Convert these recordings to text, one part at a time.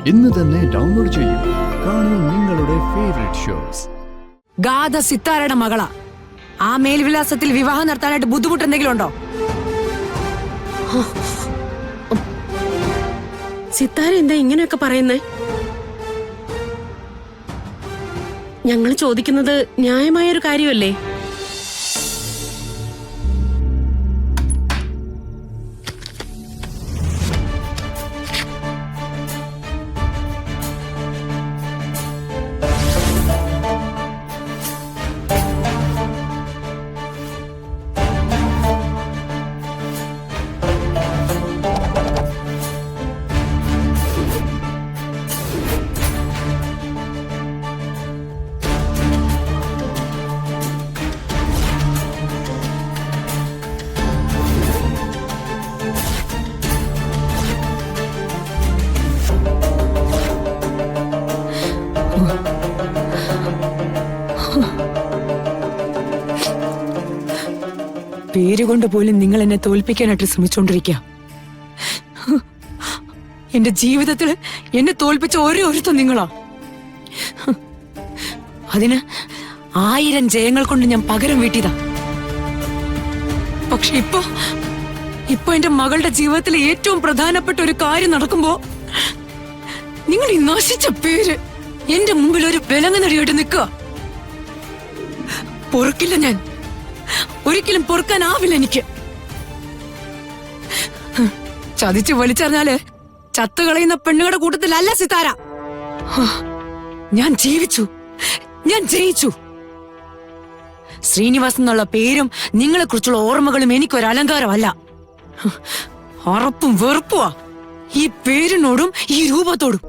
ഇന്ന് തന്നെ ഡൗൺലോഡ് ചെയ്യൂ. കാണൂ നിങ്ങളുടെ ഫേവറേറ്റ് ഷോസ്. ഗാഥ സിത്താരയുടെ മകളാ. ആ മേൽവിലാസത്തിൽ വിവാഹം നടത്താനായിട്ട് ബുദ്ധിമുട്ട് എന്തെങ്കിലും ഉണ്ടോ? സിത്താര എന്താ ഇങ്ങനെയൊക്കെ പറയുന്നേ? ഞങ്ങൾ ചോദിക്കുന്നത് ന്യായമായ ഒരു കാര്യമല്ലേ? പേരുകൊണ്ട് പോലും നിങ്ങൾ എന്നെ തോൽപ്പിക്കാനായിട്ട് ശ്രമിച്ചുകൊണ്ടിരിക്കുക. എന്റെ ജീവിതത്തിൽ എന്നെ തോൽപ്പിച്ച ഒരുത്തം നിങ്ങളാ. അതിന് 1000 ജയങ്ങൾ കൊണ്ട് ഞാൻ പകരം വീട്ടിയതാ. പക്ഷെ ഇപ്പൊ എന്റെ മകളുടെ ജീവിതത്തിലെ ഏറ്റവും പ്രധാനപ്പെട്ട ഒരു കാര്യം നടക്കുമ്പോ നിങ്ങൾ ഈ നശിച്ച പേര് എന്റെ മുമ്പിൽ ഒരു വിലങ്ങനടിയായിട്ട് നിൽക്കുക. പൊറുക്കില്ല ഞാൻ, ഒരിക്കലും പൊറുക്കാനാവില്ല എനിക്ക്. ചതിച്ചു വലിച്ചെറിഞ്ഞാല് ചത്തുകളയുന്ന പെണ്ണുങ്ങളുടെ കൂട്ടത്തിലല്ല സിത്താര. ഞാൻ ജയിച്ചു. ശ്രീനിവാസ് എന്നുള്ള പേരും നിങ്ങളെ കുറിച്ചുള്ള ഓർമ്മകളും എനിക്കൊരു അലങ്കാരമല്ല, അറപ്പും വെറുപ്പുവാ ഈ പേരിനോടും ഈ രൂപത്തോടും.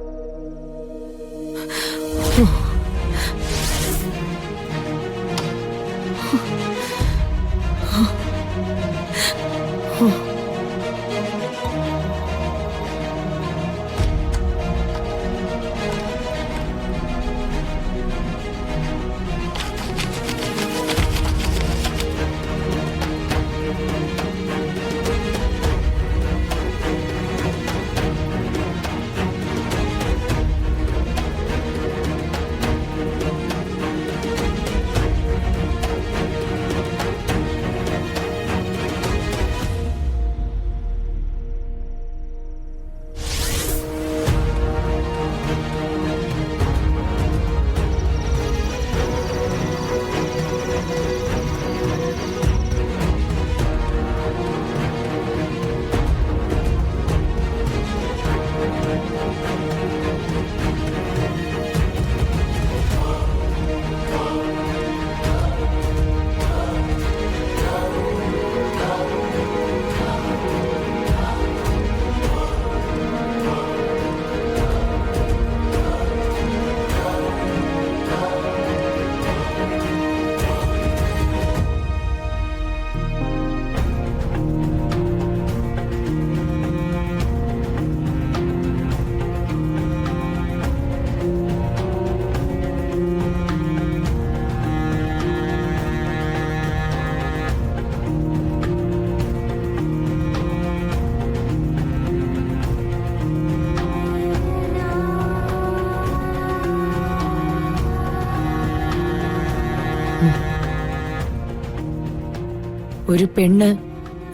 ഒരു പെണ്ണ്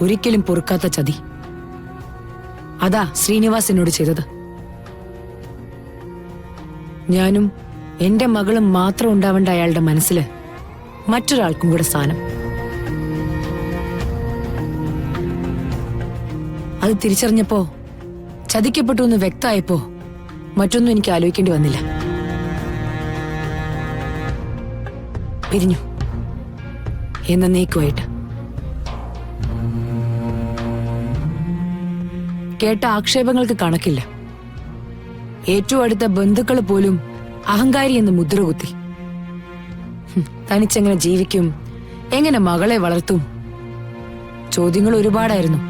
ഒരിക്കലും പൊറുക്കാത്ത ചതി, അതാ ശ്രീനിവാസ് എന്നോട് ചെയ്തത്. ഞാനും എന്റെ മകളും മാത്രം ഉണ്ടാവേണ്ട അയാളുടെ മനസ്സില് മറ്റൊരാൾക്കും കൂടെ സ്ഥാനം. അത് തിരിച്ചറിഞ്ഞപ്പോ, ചതിക്കപ്പെട്ടു എന്ന് വ്യക്തമായപ്പോ മറ്റൊന്നും എനിക്ക് ആലോചിക്കേണ്ടി വന്നില്ല. പിരിഞ്ഞു എന്നേക്കുമായിട്ട്. കേട്ട ആക്ഷേപങ്ങൾക്ക് കണക്കില്ല. ഏറ്റവും അടുത്ത ബന്ധുക്കൾ പോലും അഹങ്കാരി എന്ന് മുദ്രകുത്തി. തനിച്ചെങ്ങനെ ജീവിക്കും, എങ്ങനെ മകളെ വളർത്തും, ചോദ്യങ്ങൾ ഒരുപാടായിരുന്നു.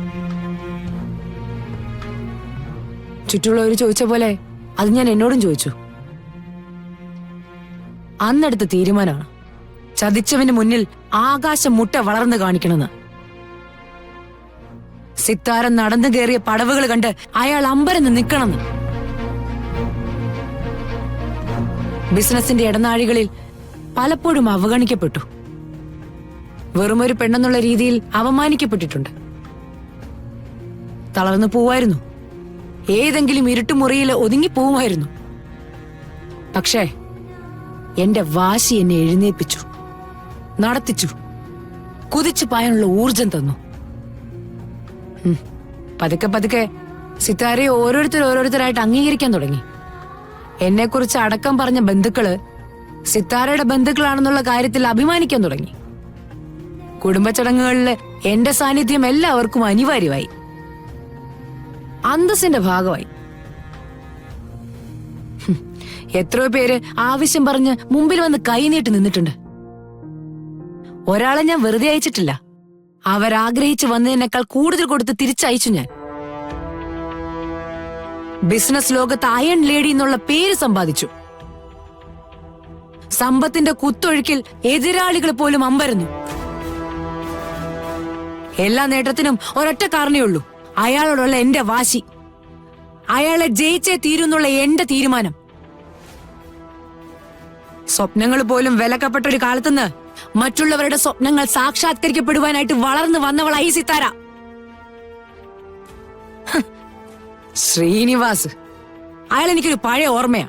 ചുറ്റുള്ളവർ ചോദിച്ച പോലെ അത് ഞാൻ എന്നോടും ചോദിച്ചു. അന്നെടുത്ത തീരുമാനമാണ് ചതിച്ചവന് മുന്നിൽ ആകാശം മുട്ട വളർന്നു കാണിക്കണമെന്ന്. സിത്താര നടന്നു കയറിയ പടവുകൾ കണ്ട് അയാൾ അമ്പരന്ന് നിൽക്കണമെന്ന്. ബിസിനസിന്റെ ഇടനാഴികളിൽ പലപ്പോഴും അവഗണിക്കപ്പെട്ടു. വെറുമൊരു പെണ്ണെന്നുള്ള രീതിയിൽ അവമാനിക്കപ്പെട്ടിട്ടുണ്ട്. തളർന്നു പോവായിരുന്നു. ഏതെങ്കിലും ഇരുട്ടുമുറിയിൽ ഒതുങ്ങിപ്പോവുമായിരുന്നു. പക്ഷേ എന്റെ വാശി എന്നെ എഴുന്നേൽപ്പിച്ചു, നടത്തിച്ചു, കുതിച്ചു പായാനുള്ള ഊർജം തന്നു. പതുക്കെ പതുക്കെ സിത്താരയെ ഓരോരുത്തരായിട്ട് അംഗീകരിക്കാൻ തുടങ്ങി. എന്നെക്കുറിച്ച് അടക്കം പറഞ്ഞ ബന്ധുക്കള് സിത്താരയുടെ ബന്ധുക്കളാണെന്നുള്ള കാര്യത്തിൽ അഭിമാനിക്കാൻ തുടങ്ങി. കുടുംബച്ചടങ്ങുകളില് എന്റെ സാന്നിധ്യം എല്ലാവർക്കും അനിവാര്യമായി, അന്തസ്സിന്റെ ഭാഗമായി. എത്രയോ പേര് ആവശ്യം പറഞ്ഞ് മുമ്പിൽ വന്ന് കൈനീട്ടി നിന്നിട്ടുണ്ട്. ഒരാളെ ഞാൻ വെറുതെ അയച്ചിട്ടില്ല. അവരാഗ്രഹിച്ചു വന്നതിനേക്കാൾ കൂടുതൽ കൊടുത്ത് തിരിച്ചയച്ചു ഞാൻ. ബിസിനസ് ലോകത്ത് അയൺ ലേഡി എന്നുള്ള പേര് സമ്പാദിച്ചു. സമ്പത്തിന്റെ കുത്തൊഴുക്കിൽ എതിരാളികൾ പോലും അമ്പരന്നു. എല്ലാ നേട്ടത്തിനും ഒരൊറ്റ കാരണേ ഉള്ളൂ: അയാളോടുള്ള എന്റെ വാശി, അയാളെ ജയിച്ചേ തീരുന്നുള്ള എന്റെ തീരുമാനം. സ്വപ്നങ്ങൾ പോലും വിലക്കപ്പെട്ട ഒരു കാലത്തുനിന്ന് മറ്റുള്ളവരുടെ സ്വപ്നങ്ങൾ സാക്ഷാത്കരിക്കപ്പെടുവാനായിട്ട് വളർന്നു വന്നവളായി സിത്താര. ശ്രീനിവാസ്, അയാൾ എനിക്കൊരു പഴയ ഓർമ്മയാ.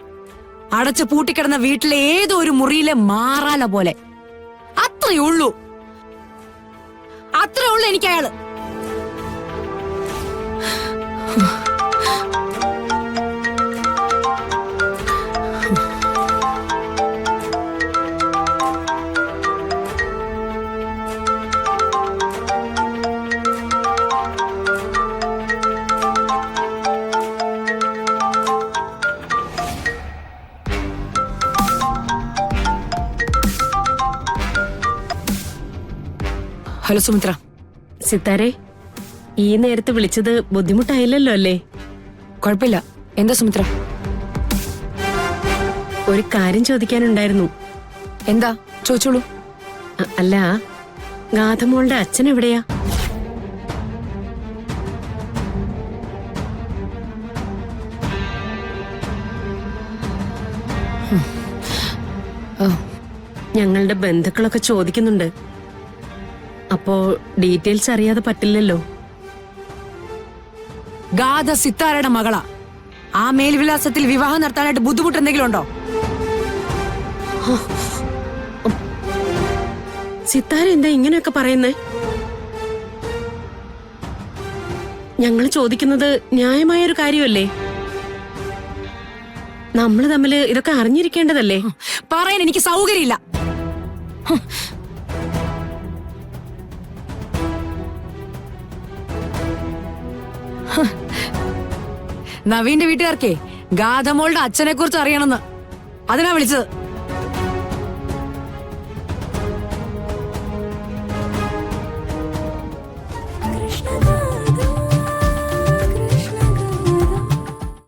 അടച്ചു പൂട്ടിക്കിടന്ന വീട്ടിലെ ഏതോ ഒരു മുറിയിലെ മാറാല പോലെ. അത്രയേ ഉള്ളൂ എനിക്ക് അയാള്. ഹലോ സുമിത്ര. സിത്താരെ, ഈ നേരത്ത് വിളിച്ചത് ബുദ്ധിമുട്ടായില്ലല്ലോ അല്ലേ? കുഴപ്പമില്ല. എന്താ സുമിത്ര? ഒരു കാര്യം ചോദിക്കാനുണ്ടായിരുന്നു. എന്താ? ചോദിച്ചോളൂ. അല്ല, ഗാഥമോളുടെ അച്ഛൻ എവിടെയാ? ഞങ്ങളുടെ ബന്ധുക്കളൊക്കെ ചോദിക്കുന്നുണ്ട്. അപ്പോ ഡീറ്റെയിൽസ് അറിയാതെ പറ്റില്ലല്ലോ. ഗാഥ സിത്താരയുടെ മകളാ. ആ മേൽവിലാസത്തിൽ വിവാഹം നടത്താനായിട്ട് ബുദ്ധിമുട്ട് എന്തെങ്കിലും ഉണ്ടോ? സിത്താര എന്താ ഇങ്ങനെയൊക്കെ പറയുന്നേ? ഞങ്ങൾ ചോദിക്കുന്നത് ന്യായമായൊരു കാര്യമല്ലേ? നമ്മൾ തമ്മില് ഇതൊക്കെ അറിഞ്ഞിരിക്കേണ്ടതല്ലേ? പറയാൻ എനിക്ക് സൗകര്യമില്ല. നവീന്റെ വീട്ടുകാർക്കേ ഗാഥമോളുടെ അച്ഛനെ കുറിച്ച് അറിയണമെന്ന്, അതിനാ വിളിച്ചത്.